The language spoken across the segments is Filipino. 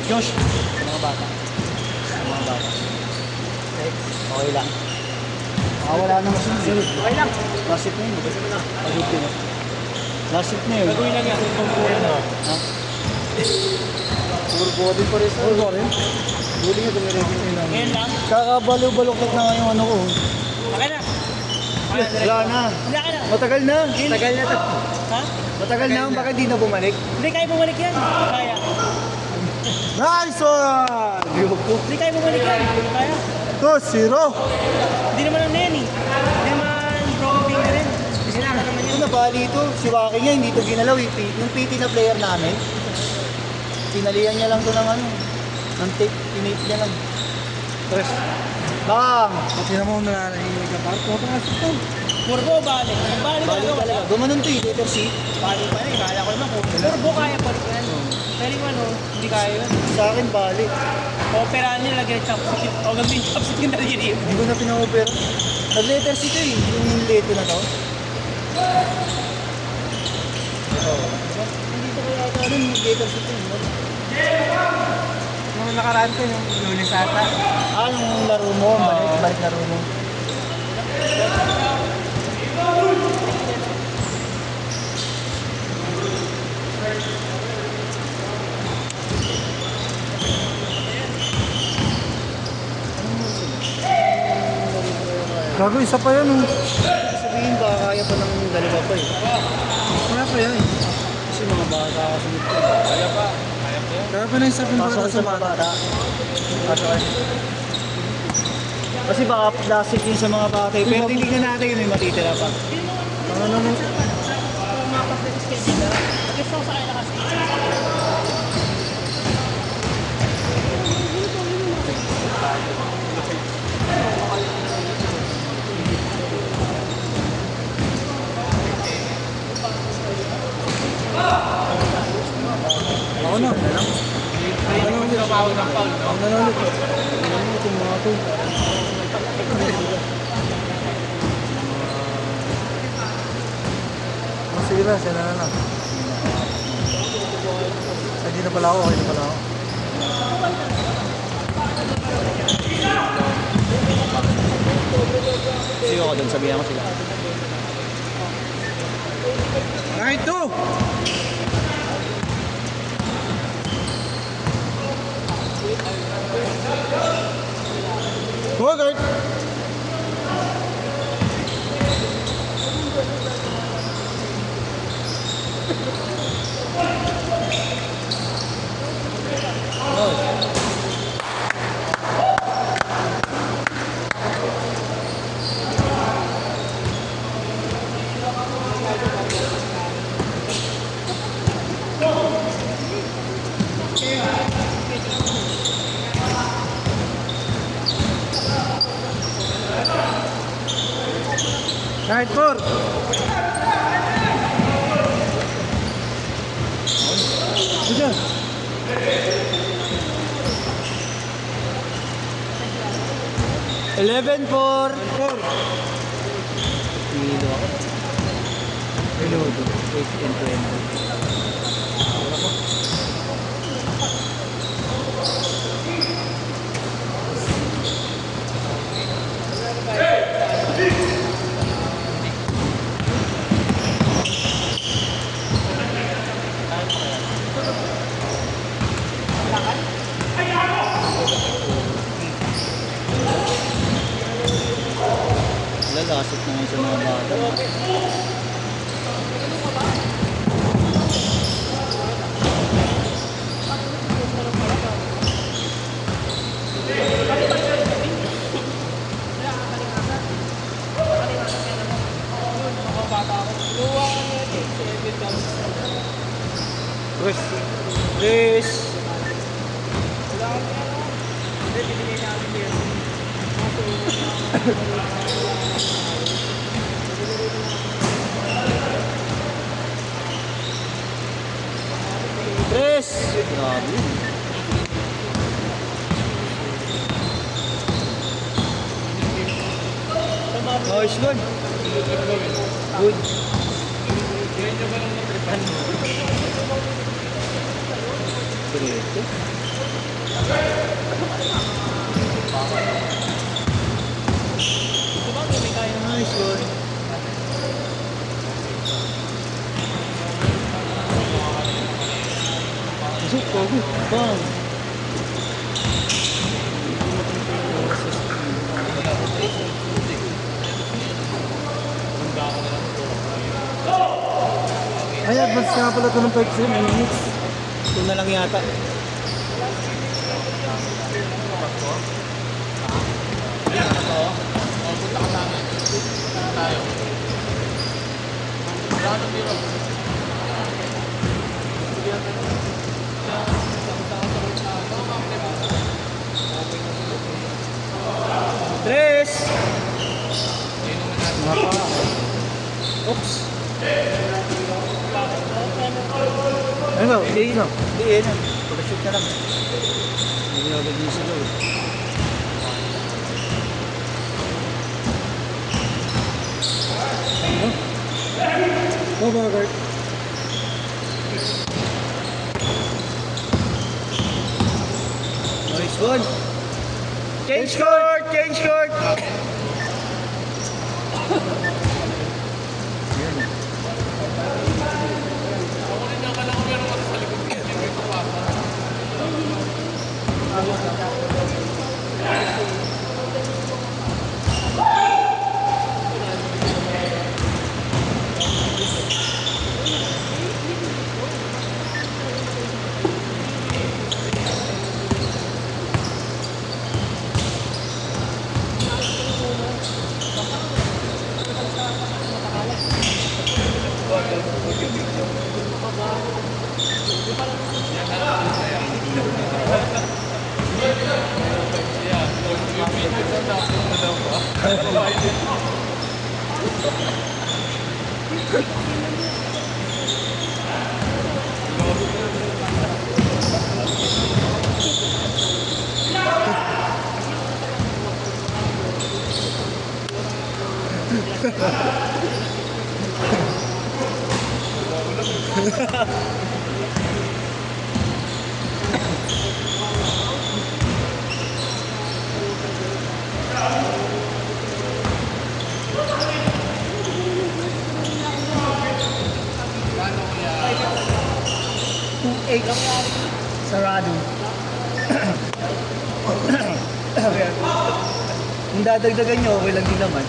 Josh, mga bata. Mga bata. Okay, okay lang. Wala na masunod. Okay lang. Last hit na yun. Pag-hit yun. Last hit na yun. Gagawin lang yan. Pagkukurin na. Ha? Puro pa rin. Puro pa rin? Huli nga dumiregin yun. Ngayon lang. Kakabalo-baloktot na nga yung ano ko. Okay na. Wala na. Wala ka na. Matagal na. Tagal na to. Ha? Matagal na. Baka di na bumalik. Hindi kaya bumalik yan. Kaya. Nice one! Hindi kaya bumalik yan. Kaya. 2-0. Hindi naman ang yan eh. Hindi naman broken na rin. Sinaka naman Ito yan. nabali ito. Si Waki nga hindi ito ginalaw. Yung PT na player namin, pinalihan niya lang ito ng ano. Ng tape. Tinate niya lang. Tres. Bang! Pati naman nananahimik ka pa. Toto nga ito. Purbo, balik. Balik Bali talaga. Gumanon ito eh. Letter C. Balik pa rin. Kala ko naman kung purbo kaya pa rin yan. Pero yung ano, hindi kaya yun. Sa akin, bali. Operahan nila lagyan ng chopstick. O gawin chopstick yung naliliw. Hindi ko na pina-over. Nag-letter C ito eh. Yung leto na to. Hindi ko kaya ata rin. Letter C ito eh. Nung nakaraan ko, yung lunes ata. Yung laro mo. Balik laro mo. Gago, isa pa yan. Sabihin baka kaya pa ng dalawa pa eh. Kaya pa yan. Kasi mga bata kasunod ko. Kaya pa. Kaya pa na yung sabihin Pasok ko sa mga bata. Pasok ka. Kasi baka plastic yun sa mga bata eh. Pero titignan natin yun may matitira pa. Ano naman? Gusto ko sa kanya kasi. Ako na. Ano yung pinapawag ng foul, no? Ang nanonood. Ano itong mga to? Sige na, siya na lang. Ay, di na pala ako. Okay na pala ako. Sige ako doon, sabihan ko sila. Kahit to! Huwag guard! Kahit for! Diyan. 11-4! For! Hilo ako. Hilo ko. 8 and 20. Lalasot na ngayon sa mga bata. Chris! Chris! Chris! Grabe. Nice one. Good. Diretso. Ito ba, may kaya naman. Nice one. Pasok, bago. Bang. Ay, advance nga pala ito ng 5 minutes. Ito na lang yata. Tres! Oops! Ano? Hindi, hindi yan. Pag-shoot na lang. Hindi na agad yung sigaw eh. Oh, bagay. Nice one! Change court! Change court! Sarado. Kung dadagdagan nyo, okay lang din naman.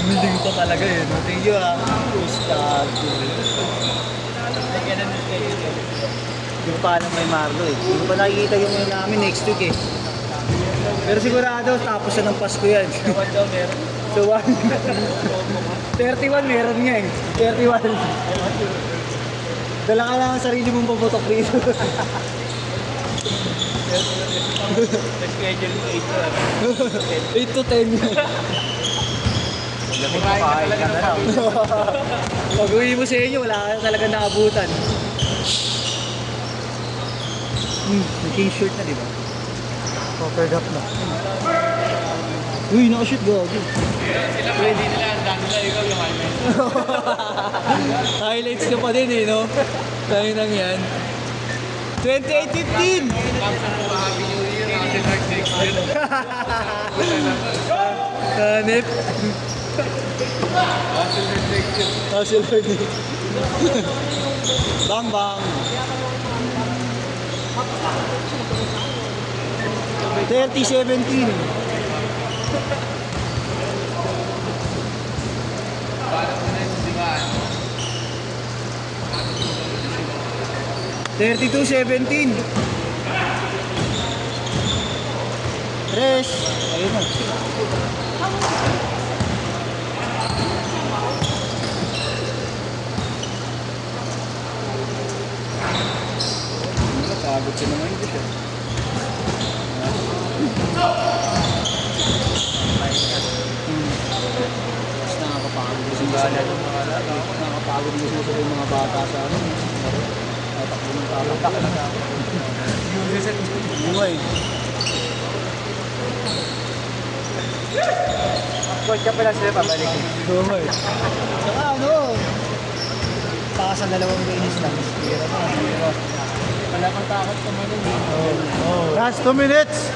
Biling pa talaga yun. Thank you ha. Hindi ko pa alam may Marlo eh. Hindi ko pa nakikita yung ngayon namin next week eh. Pero sigurado, tapos na ng Pasko yan. So 1. 31 meron nga eh. 31. Dala ka lang ang sarili mong paputok dito. Schedule mo 8 to 10. Kumain ka na lang. Pag uwi mo sa inyo, wala ka talaga naabutan. Naging short na, di ba? Covered up na. Uy, nakashoot gago. Sila pwede nila, ang dami na ikaw yung highlights. Highlights ka pa din eh, no? Tayo nang yan. 28-15! Happy New Year, happy next year. Hanip. Hustle for day. Bang bang. 30-17. Thirty-two 17. Tres. Ayun na. Pagod siya naman ito siya. Mas nakakapagod yung nakakapagod yung mga bata sa ano. Tatakbo ng tatak. Buhay. Coach ka pala sila pabalik. Buhay. Saka ano? pa sa 2 beses lang. Pero na. Wala kang takot kumain. Last 2 minutes.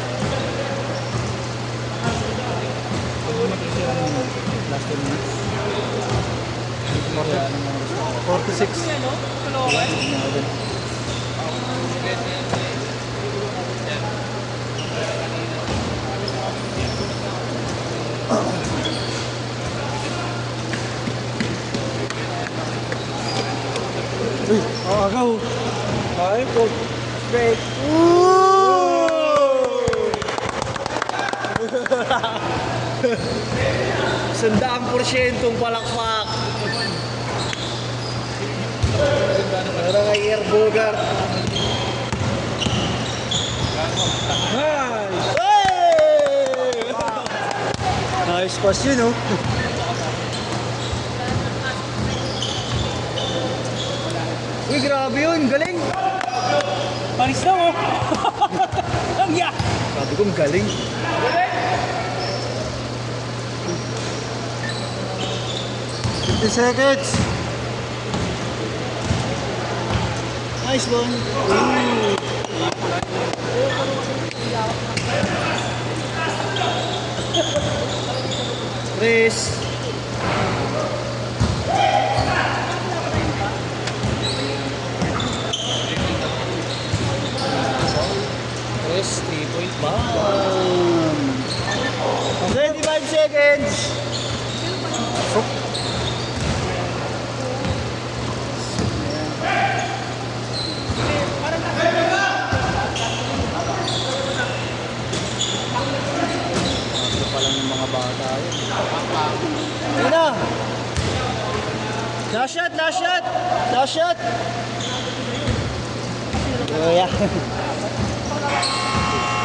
Last 2 minutes. Wala namang gusto. 46. Uy, agaw. Ay, po. Break. Sandaang porsyentong palakpak. Para kay Air Bogart. Nice. Nice pass yun, oh. Uy, grabe yun. Galing. Paris na mo. Ang yak. Sabi ko, galing. Fifty seconds. Nice one. Chris. Chris, 3-point bomb. 25 seconds. Ito pa lang yung mga bata yun. Ayun na. Last shot, last shot. Last shot. Oh, yeah.